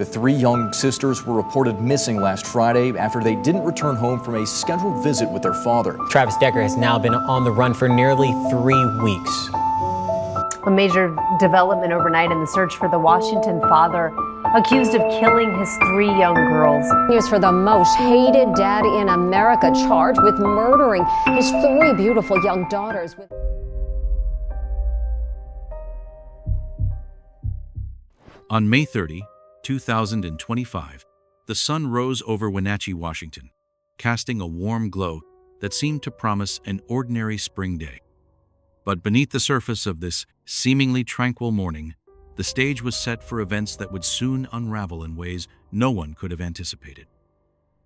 The three young sisters were reported missing last Friday after they didn't return home from a scheduled visit with their father. Travis Decker has now been on the run for nearly 3 weeks. A major development overnight in the search for the Washington father accused of killing his 3 young girls. News for the most hated dad in America, charged with murdering his 3 beautiful young daughters. On May 30, 2025, the sun rose over Wenatchee, Washington, casting a warm glow that seemed to promise an ordinary spring day. But beneath the surface of this seemingly tranquil morning, the stage was set for events that would soon unravel in ways no one could have anticipated.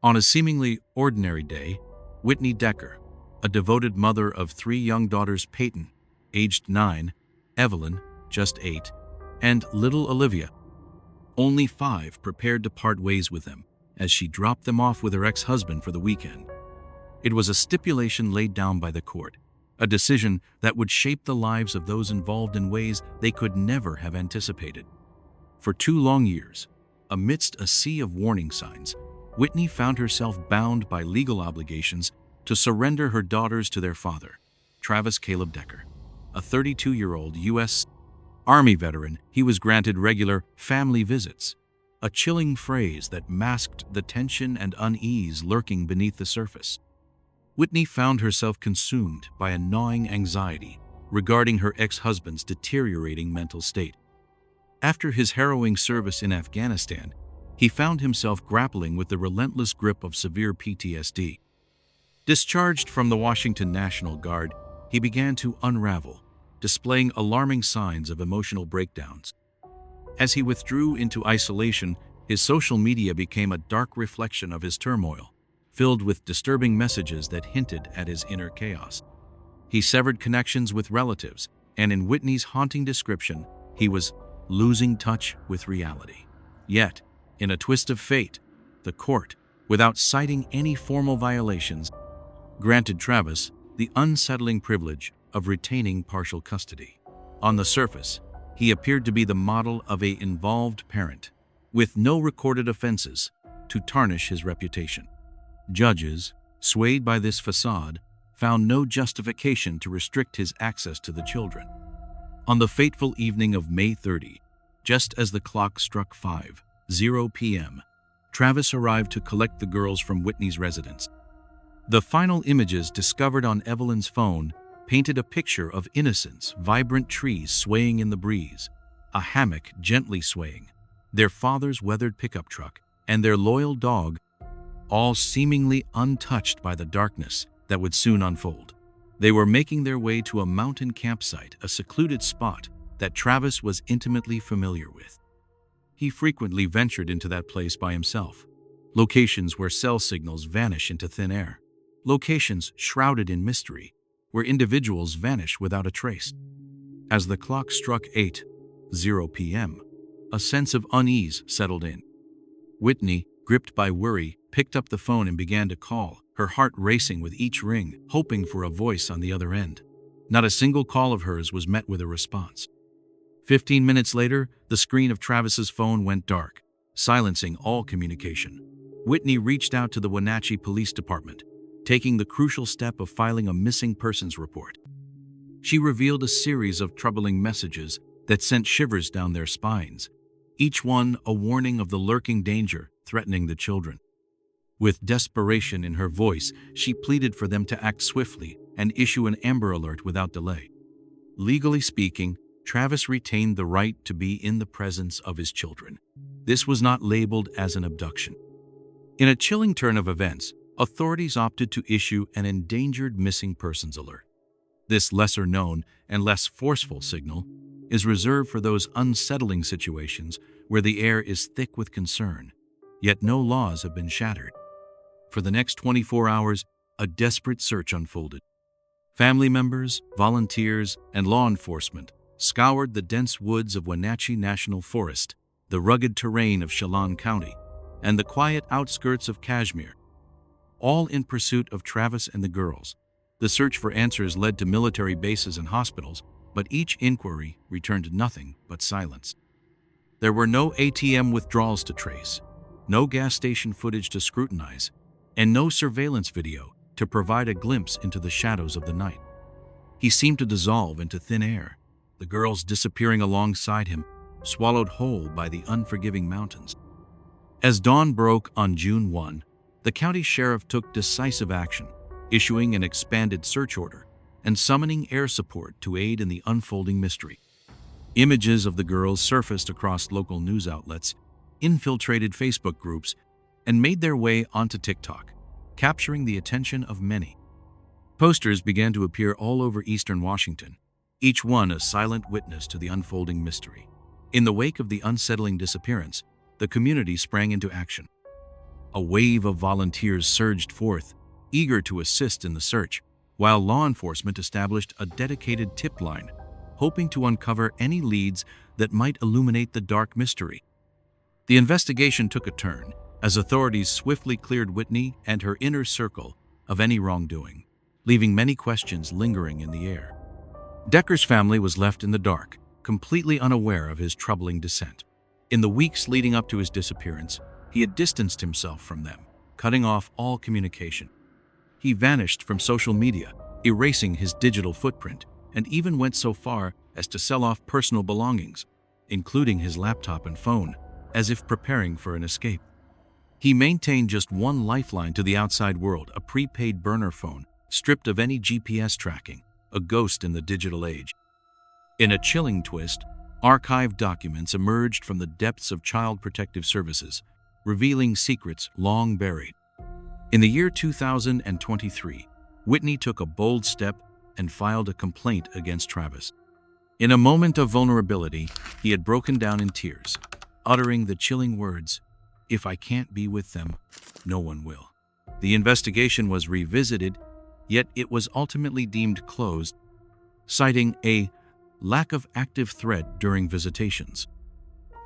On a seemingly ordinary day, Whitney Decker, a devoted mother of 3 young daughters, Payton, aged 9, Evelyn, just 8, and little Olivia, only 5, prepared to part ways with them as she dropped them off with her ex-husband for the weekend. It was a stipulation laid down by the court, a decision that would shape the lives of those involved in ways they could never have anticipated. For 2 long years, amidst a sea of warning signs, Whitney found herself bound by legal obligations to surrender her daughters to their father, Travis Caleb Decker, a 32-year-old U.S. Army veteran. He was granted regular family visits, a chilling phrase that masked the tension and unease lurking beneath the surface. Whitney found herself consumed by a gnawing anxiety regarding her ex-husband's deteriorating mental state. After his harrowing service in Afghanistan, he found himself grappling with the relentless grip of severe PTSD. Discharged from the Washington National Guard, he began to unravel, displaying alarming signs of emotional breakdowns. As he withdrew into isolation, his social media became a dark reflection of his turmoil, filled with disturbing messages that hinted at his inner chaos. He severed connections with relatives, and in Whitney's haunting description, he was losing touch with reality. Yet, in a twist of fate, the court, without citing any formal violations, granted Travis the unsettling privilege of retaining partial custody. On the surface, he appeared to be the model of an involved parent, with no recorded offenses to tarnish his reputation. Judges, swayed by this facade, found no justification to restrict his access to the children. On the fateful evening of May 30, just as the clock struck 5:00 p.m., Travis arrived to collect the girls from Whitney's residence. The final images discovered on Evelyn's phone painted a picture of innocence, vibrant trees swaying in the breeze, a hammock gently swaying, their father's weathered pickup truck, and their loyal dog, all seemingly untouched by the darkness that would soon unfold. They were making their way to a mountain campsite, a secluded spot that Travis was intimately familiar with. He frequently ventured into that place by himself, locations where cell signals vanish into thin air, locations shrouded in mystery, where individuals vanish without a trace. As the clock struck 8:00 p.m., a sense of unease settled in. Whitney, gripped by worry, picked up the phone and began to call, her heart racing with each ring, hoping for a voice on the other end. Not a single call of hers was met with a response. 15 minutes later, the screen of Travis's phone went dark, silencing all communication. Whitney reached out to the Wenatchee Police Department, taking the crucial step of filing a missing persons report. She revealed a series of troubling messages that sent shivers down their spines, each one a warning of the lurking danger threatening the children. With desperation in her voice, she pleaded for them to act swiftly and issue an Amber Alert without delay. Legally speaking, Travis retained the right to be in the presence of his children. This was not labeled as an abduction. In a chilling turn of events, authorities opted to issue an endangered missing persons alert. This lesser-known and less forceful signal is reserved for those unsettling situations where the air is thick with concern, yet no laws have been shattered. For the next 24 hours, a desperate search unfolded. Family members, volunteers, and law enforcement scoured the dense woods of Wenatchee National Forest, the rugged terrain of Chelan County, and the quiet outskirts of Kashmir, all in pursuit of Travis and the girls. The search for answers led to military bases and hospitals, but each inquiry returned nothing but silence. There were no ATM withdrawals to trace, no gas station footage to scrutinize, and no surveillance video to provide a glimpse into the shadows of the night. He seemed to dissolve into thin air, the girls disappearing alongside him, swallowed whole by the unforgiving mountains. As dawn broke on June 1, the county sheriff took decisive action, issuing an expanded search order and summoning air support to aid in the unfolding mystery. Images of the girls surfaced across local news outlets, infiltrated Facebook groups, and made their way onto TikTok, capturing the attention of many. Posters began to appear all over eastern Washington, each one a silent witness to the unfolding mystery. In the wake of the unsettling disappearance, the community sprang into action. A wave of volunteers surged forth, eager to assist in the search, while law enforcement established a dedicated tip line, hoping to uncover any leads that might illuminate the dark mystery. The investigation took a turn as authorities swiftly cleared Whitney and her inner circle of any wrongdoing, leaving many questions lingering in the air. Decker's family was left in the dark, completely unaware of his troubling descent. In the weeks leading up to his disappearance, he had distanced himself from them, cutting off all communication. He vanished from social media, erasing his digital footprint, and even went so far as to sell off personal belongings, including his laptop and phone, as if preparing for an escape. He maintained just one lifeline to the outside world, a prepaid burner phone, stripped of any GPS tracking, a ghost in the digital age. In a chilling twist, archived documents emerged from the depths of Child Protective Services, revealing secrets long buried. In the year 2023, Whitney took a bold step and filed a complaint against Travis. In a moment of vulnerability, he had broken down in tears, uttering the chilling words, "If I can't be with them, no one will." The investigation was revisited, yet it was ultimately deemed closed, citing a lack of active threat during visitations.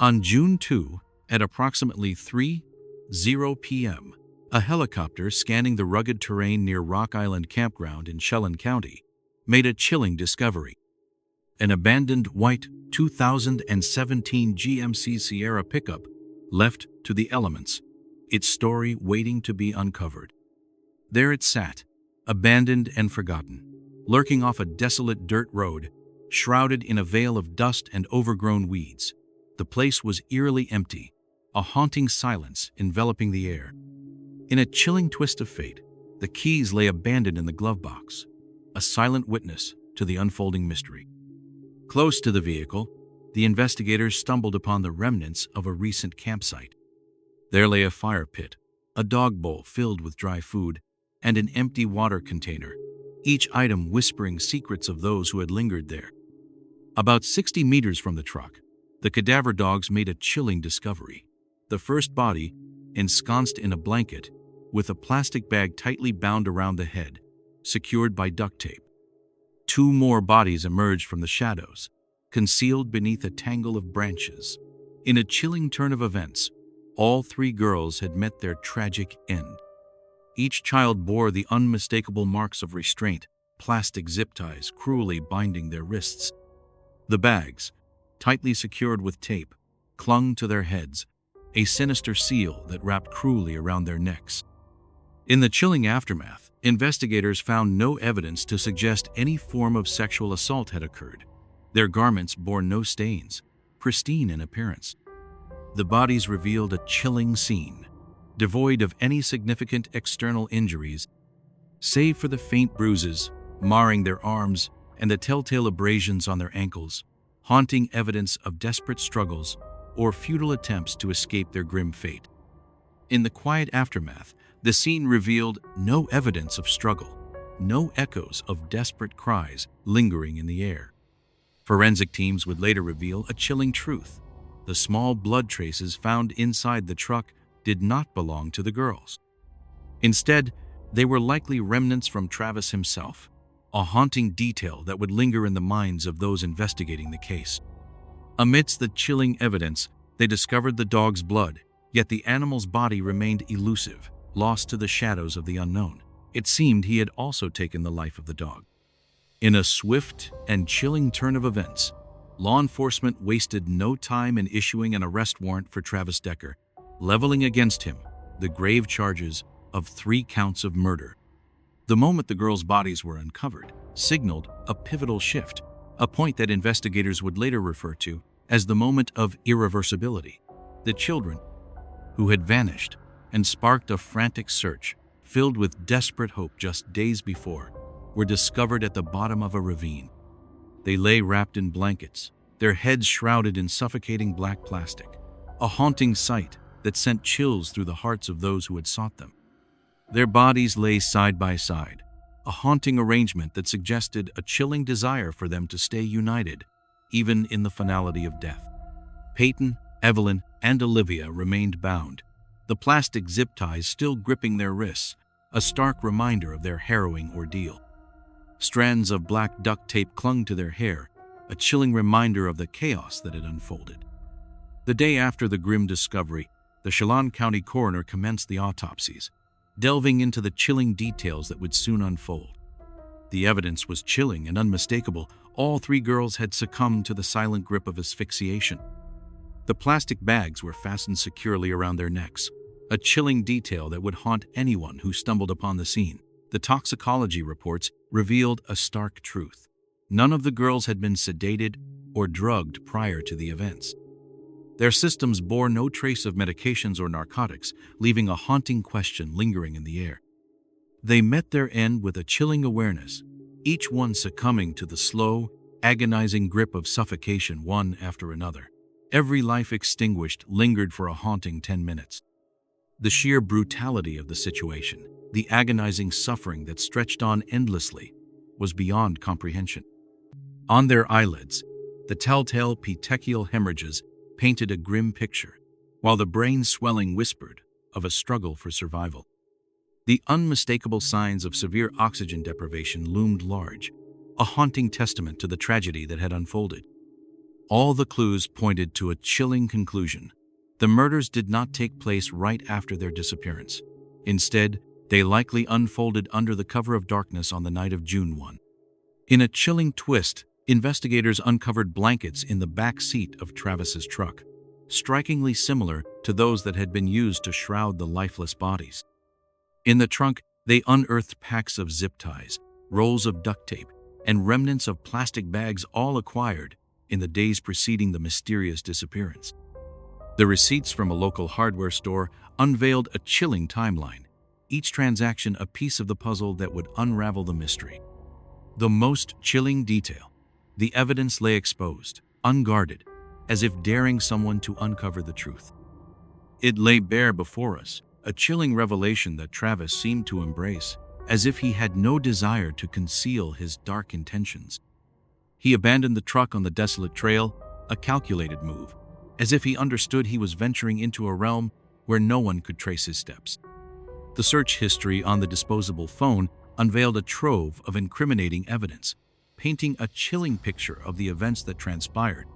On June 2, at approximately 3:00 p.m., a helicopter scanning the rugged terrain near Rock Island Campground in Chelan County made a chilling discovery. An abandoned white 2017 GMC Sierra pickup left to the elements, its story waiting to be uncovered. There it sat, abandoned and forgotten, lurking off a desolate dirt road, shrouded in a veil of dust and overgrown weeds. The place was eerily empty, a haunting silence enveloping the air. In a chilling twist of fate, the keys lay abandoned in the glove box, a silent witness to the unfolding mystery. Close to the vehicle, the investigators stumbled upon the remnants of a recent campsite. There lay a fire pit, a dog bowl filled with dry food, and an empty water container, each item whispering secrets of those who had lingered there. About 60 meters from the truck, the cadaver dogs made a chilling discovery. The first body, ensconced in a blanket, with a plastic bag tightly bound around the head, secured by duct tape. Two more bodies emerged from the shadows, concealed beneath a tangle of branches. In a chilling turn of events, all three girls had met their tragic end. Each child bore the unmistakable marks of restraint, plastic zip ties cruelly binding their wrists. The bags, tightly secured with tape, clung to their heads, a sinister seal that wrapped cruelly around their necks. In the chilling aftermath, investigators found no evidence to suggest any form of sexual assault had occurred. Their garments bore no stains, pristine in appearance. The bodies revealed a chilling scene, devoid of any significant external injuries, save for the faint bruises marring their arms and the telltale abrasions on their ankles, haunting evidence of desperate struggles or futile attempts to escape their grim fate. In the quiet aftermath, the scene revealed no evidence of struggle, no echoes of desperate cries lingering in the air. Forensic teams would later reveal a chilling truth. The small blood traces found inside the truck did not belong to the girls. Instead, they were likely remnants from Travis himself, a haunting detail that would linger in the minds of those investigating the case. Amidst the chilling evidence, they discovered the dog's blood, yet the animal's body remained elusive, lost to the shadows of the unknown. It seemed he had also taken the life of the dog. In a swift and chilling turn of events, law enforcement wasted no time in issuing an arrest warrant for Travis Decker, leveling against him the grave charges of 3 counts of murder. The moment the girls' bodies were uncovered signaled a pivotal shift, a point that investigators would later refer to as the moment of irreversibility. The children, who had vanished and sparked a frantic search filled with desperate hope just days before, were discovered at the bottom of a ravine. They lay wrapped in blankets, their heads shrouded in suffocating black plastic, a haunting sight that sent chills through the hearts of those who had sought them. Their bodies lay side by side, a haunting arrangement that suggested a chilling desire for them to stay united, even in the finality of death. Payton, Evelyn, and Olivia remained bound, the plastic zip ties still gripping their wrists, a stark reminder of their harrowing ordeal. Strands of black duct tape clung to their hair, a chilling reminder of the chaos that had unfolded. The day after the grim discovery, the Chelan County coroner commenced the autopsies, delving into the chilling details that would soon unfold. The evidence was chilling and unmistakable. All 3 girls had succumbed to the silent grip of asphyxiation. The plastic bags were fastened securely around their necks, a chilling detail that would haunt anyone who stumbled upon the scene. The toxicology reports revealed a stark truth. None of the girls had been sedated or drugged prior to the events. Their systems bore no trace of medications or narcotics, leaving a haunting question lingering in the air. They met their end with a chilling awareness, each one succumbing to the slow, agonizing grip of suffocation one after another. Every life extinguished lingered for a haunting 10 minutes. The sheer brutality of the situation, the agonizing suffering that stretched on endlessly, was beyond comprehension. On their eyelids, the telltale petechial hemorrhages painted a grim picture, while the brain swelling whispered of a struggle for survival. The unmistakable signs of severe oxygen deprivation loomed large, a haunting testament to the tragedy that had unfolded. All the clues pointed to a chilling conclusion. The murders did not take place right after their disappearance. Instead, they likely unfolded under the cover of darkness on the night of June 1. In a chilling twist, investigators uncovered blankets in the back seat of Travis's truck, strikingly similar to those that had been used to shroud the lifeless bodies. In the trunk, they unearthed packs of zip ties, rolls of duct tape, and remnants of plastic bags, all acquired in the days preceding the mysterious disappearance. The receipts from a local hardware store unveiled a chilling timeline, each transaction a piece of the puzzle that would unravel the mystery. The most chilling detail: the evidence lay exposed, unguarded, as if daring someone to uncover the truth. It lay bare before us, a chilling revelation that Travis seemed to embrace, as if he had no desire to conceal his dark intentions. He abandoned the truck on the desolate trail, a calculated move, as if he understood he was venturing into a realm where no one could trace his steps. The search history on the disposable phone unveiled a trove of incriminating evidence, painting a chilling picture of the events that transpired.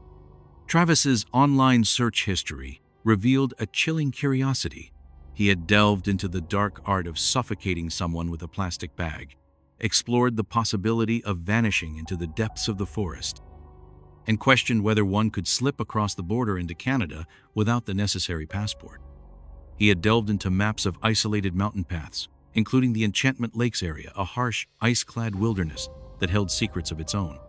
Travis's online search history revealed a chilling curiosity. He had delved into the dark art of suffocating someone with a plastic bag, explored the possibility of vanishing into the depths of the forest, and questioned whether one could slip across the border into Canada without the necessary passport. He had delved into maps of isolated mountain paths, including the Enchantment Lakes area, a harsh, ice-clad wilderness that held secrets of its own.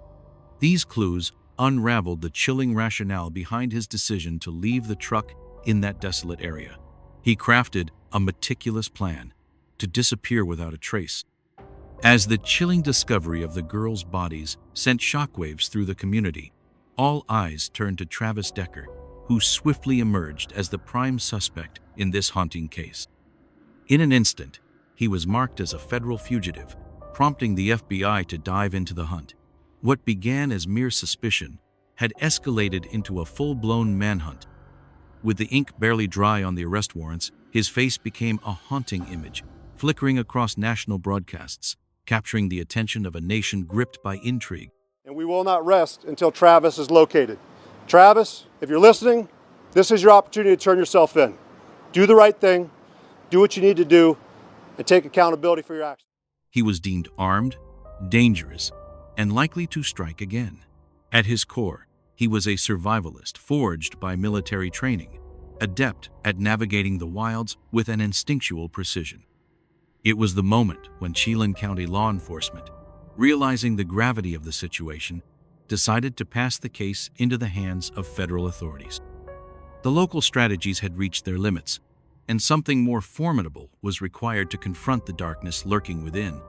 These clues unraveled the chilling rationale behind his decision to leave the truck in that desolate area. He crafted a meticulous plan to disappear without a trace. As the chilling discovery of the girls' bodies sent shockwaves through the community, all eyes turned to Travis Decker, who swiftly emerged as the prime suspect in this haunting case. In an instant, he was marked as a federal fugitive, prompting the FBI to dive into the hunt. What began as mere suspicion had escalated into a full-blown manhunt. With the ink barely dry on the arrest warrants, his face became a haunting image, flickering across national broadcasts, capturing the attention of a nation gripped by intrigue. And we will not rest until Travis is located. Travis, if you're listening, this is your opportunity to turn yourself in. Do the right thing, do what you need to do, and take accountability for your actions. He was deemed armed, dangerous, and likely to strike again. At his core, He was a survivalist forged by military training, adept at navigating the wilds with an instinctual precision. It was the moment when Chelan County law enforcement, realizing the gravity of the situation, decided to pass the case into the hands of federal authorities. The local strategies had reached their limits, and something more formidable was required to confront the darkness lurking within.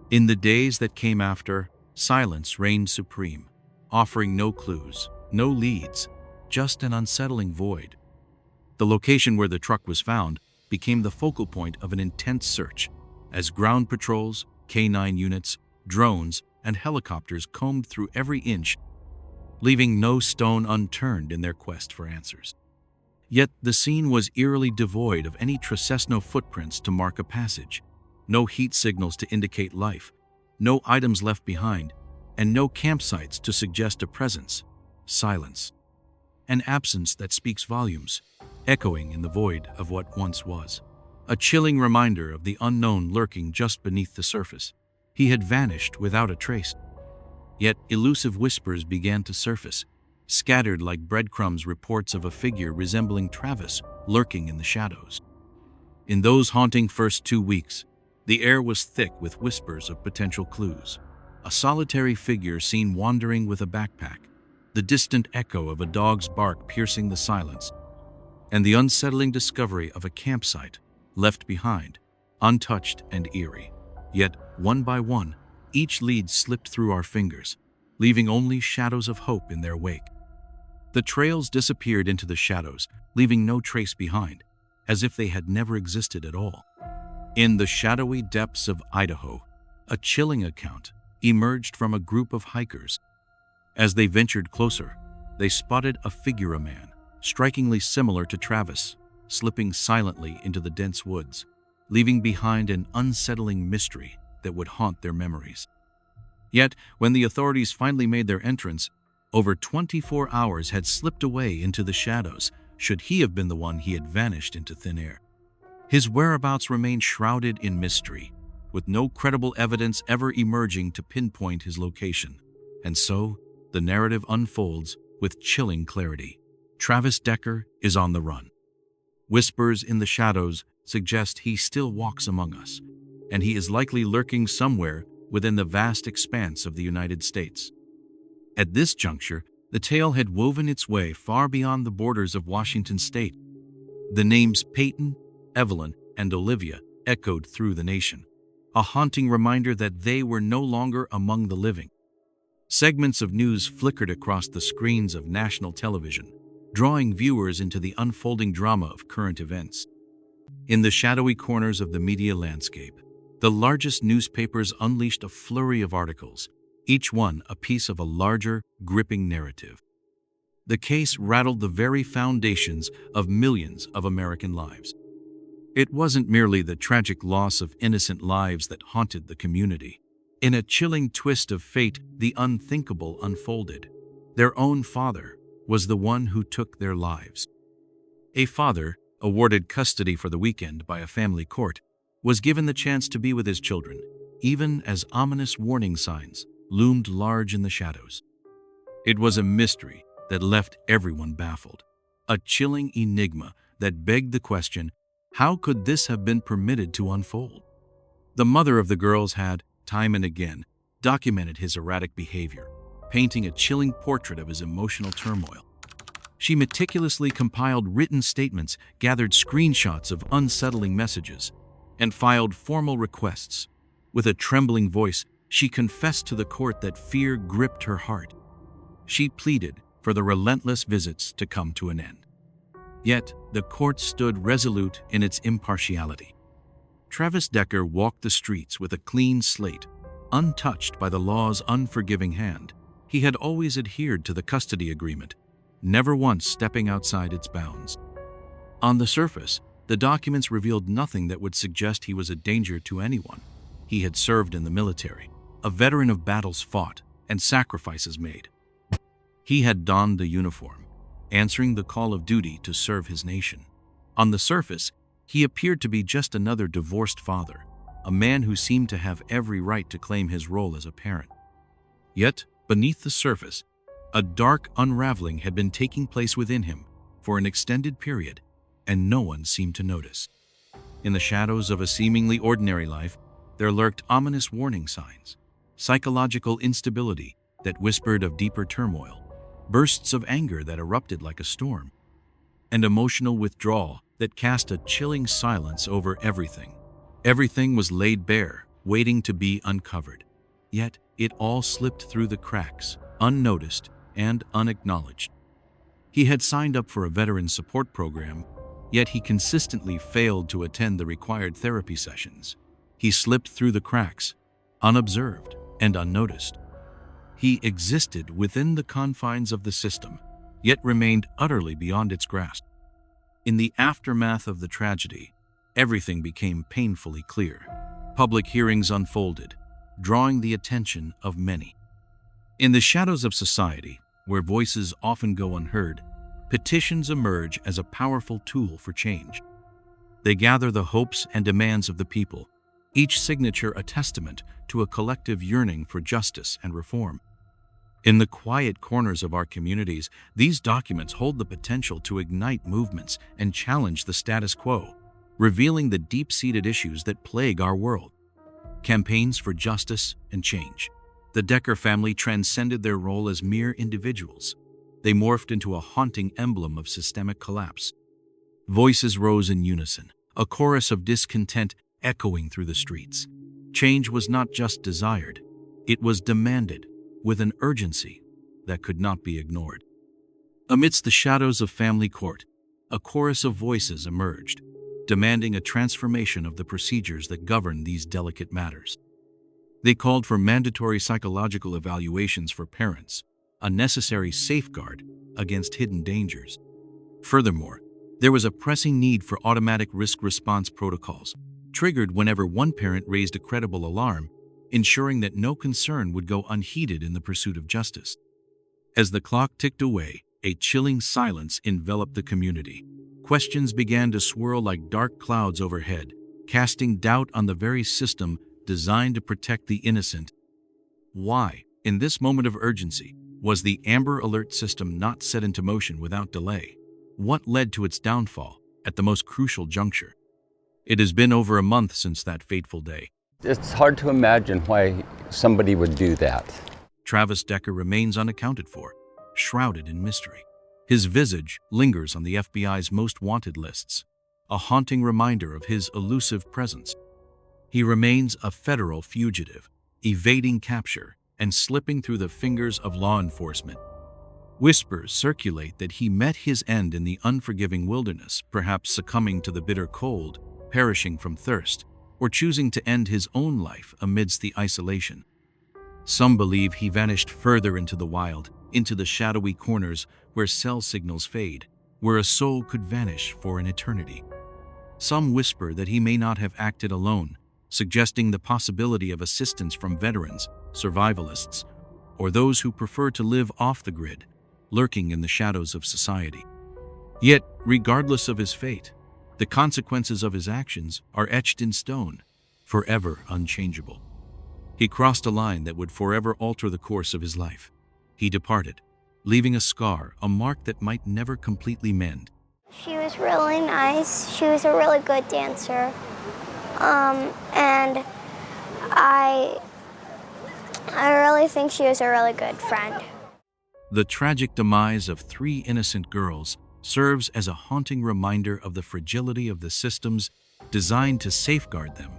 In the days that came after, silence reigned supreme, offering no clues, no leads, just an unsettling void. The location where the truck was found became the focal point of an intense search, as ground patrols, K-9 units, drones, and helicopters combed through every inch, leaving no stone unturned in their quest for answers. Yet the scene was eerily devoid of any Tresesno footprints to mark a passage, no heat signals to indicate life, no items left behind, and no campsites to suggest a presence. Silence. An absence that speaks volumes, echoing in the void of what once was. A chilling reminder of the unknown lurking just beneath the surface. He had vanished without a trace. Yet elusive whispers began to surface, scattered like breadcrumbs, reports of a figure resembling Travis lurking in the shadows. In those haunting first 2 weeks, the air was thick with whispers of potential clues. A solitary figure seen wandering with a backpack, the distant echo of a dog's bark piercing the silence, and the unsettling discovery of a campsite left behind, untouched and eerie. Yet, one by one, each lead slipped through our fingers, leaving only shadows of hope in their wake. The trails disappeared into the shadows, leaving no trace behind, as if they had never existed at all. In the shadowy depths of Idaho, a chilling account emerged from a group of hikers. As they ventured closer, they spotted a figure, a man, strikingly similar to Travis, slipping silently into the dense woods, leaving behind an unsettling mystery that would haunt their memories. Yet, when the authorities finally made their entrance, over 24 hours had slipped away into the shadows, should he have been the one he had vanished into thin air. His whereabouts remained shrouded in mystery, with no credible evidence ever emerging to pinpoint his location. And so, the narrative unfolds with chilling clarity. Travis Decker is on the run. Whispers in the shadows suggest he still walks among us, and he is likely lurking somewhere within the vast expanse of the United States. At this juncture, the tale had woven its way far beyond the borders of Washington state. The names Payton, Evelyn, and Olivia echoed through the nation, a haunting reminder that they were no longer among the living. Segments of news flickered across the screens of national television, drawing viewers into the unfolding drama of current events. In the shadowy corners of the media landscape, the largest newspapers unleashed a flurry of articles, each one a piece of a larger, gripping narrative. The case rattled the very foundations of millions of American lives. It wasn't merely the tragic loss of innocent lives that haunted the community. In a chilling twist of fate, the unthinkable unfolded. Their own father was the one who took their lives. A father, awarded custody for the weekend by a family court, was given the chance to be with his children, even as ominous warning signs loomed large in the shadows. It was a mystery that left everyone baffled, a chilling enigma that begged the question, how could this have been permitted to unfold? The mother of the girls had, time and again, documented his erratic behavior, painting a chilling portrait of his emotional turmoil. She meticulously compiled written statements, gathered screenshots of unsettling messages, and filed formal requests. With a trembling voice, she confessed to the court that fear gripped her heart. She pleaded for the relentless visits to come to an end. Yet, the court stood resolute in its impartiality. Travis Decker walked the streets with a clean slate, untouched by the law's unforgiving hand. He had always adhered to the custody agreement, never once stepping outside its bounds. On the surface, the documents revealed nothing that would suggest he was a danger to anyone. He had served in the military, a veteran of battles fought and sacrifices made. He had donned the uniform, answering the call of duty to serve his nation. On the surface, he appeared to be just another divorced father, a man who seemed to have every right to claim his role as a parent. Yet, beneath the surface, A dark unraveling had been taking place within him for an extended period, and no one seemed to notice. In the shadows of a seemingly ordinary life, there lurked ominous warning signs, psychological instability that whispered of deeper turmoil, bursts of anger that erupted like a storm, and emotional withdrawal that cast a chilling silence over everything. Everything was laid bare, waiting to be uncovered. Yet it all slipped through the cracks, unnoticed and unacknowledged. He had signed up for a veteran support program, yet he consistently failed to attend the required therapy sessions. He slipped through the cracks, unobserved and unnoticed. He existed within the confines of the system, yet remained utterly beyond its grasp. In the aftermath of the tragedy, everything became painfully clear. Public hearings unfolded, drawing the attention of many. In the shadows of society, where voices often go unheard, petitions emerge as a powerful tool for change. They gather the hopes and demands of the people, each signature a testament to a collective yearning for justice and reform. In the quiet corners of our communities, these documents hold the potential to ignite movements and challenge the status quo, revealing the deep-seated issues that plague our world. Campaigns for justice and change. The Decker family transcended their role as mere individuals. They morphed into a haunting emblem of systemic collapse. Voices rose in unison, a chorus of discontent echoing through the streets. Change was not just desired, it was demanded, with an urgency that could not be ignored. Amidst the shadows of family court, a chorus of voices emerged, demanding a transformation of the procedures that govern these delicate matters. They called for mandatory psychological evaluations for parents, a necessary safeguard against hidden dangers. Furthermore, there was a pressing need for automatic risk response protocols, triggered whenever one parent raised a credible alarm, ensuring that no concern would go unheeded in the pursuit of justice. As the clock ticked away, a chilling silence enveloped the community. Questions began to swirl like dark clouds overhead, casting doubt on the very system designed to protect the innocent. Why, in this moment of urgency, was the Amber Alert system not set into motion without delay? What led to its downfall at the most crucial juncture? It has been over a month since that fateful day. It's hard to imagine why somebody would do that. Travis Decker remains unaccounted for, shrouded in mystery. His visage lingers on the FBI's most wanted lists, a haunting reminder of his elusive presence. He remains a federal fugitive, evading capture and slipping through the fingers of law enforcement. Whispers circulate that he met his end in the unforgiving wilderness, perhaps succumbing to the bitter cold, perishing from thirst, or choosing to end his own life amidst the isolation. Some believe he vanished further into the wild, into the shadowy corners where cell signals fade, where a soul could vanish for an eternity. Some whisper that he may not have acted alone, suggesting the possibility of assistance from veterans, survivalists, or those who prefer to live off the grid, lurking in the shadows of society. Yet, regardless of his fate, the consequences of his actions are etched in stone, forever unchangeable. He crossed a line that would forever alter the course of his life. He departed, leaving a scar, a mark that might never completely mend. She was really nice. She was a really good dancer. And I really think she was a really good friend. The tragic demise of 3 innocent girls serves as a haunting reminder of the fragility of the systems designed to safeguard them,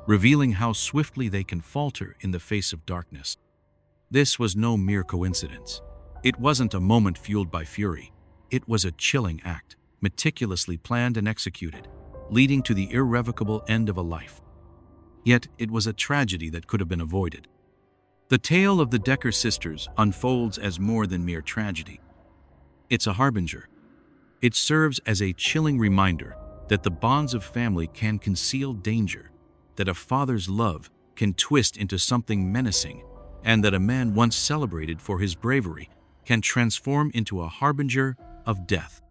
revealing how swiftly they can falter in the face of darkness. This was no mere coincidence. It wasn't a moment fueled by fury. It was a chilling act, meticulously planned and executed, leading to the irrevocable end of a life. Yet it was a tragedy that could have been avoided. The tale of the Decker sisters unfolds as more than mere tragedy. It's a harbinger. It serves as a chilling reminder that the bonds of family can conceal danger, that a father's love can twist into something menacing, and that a man once celebrated for his bravery can transform into a harbinger of death.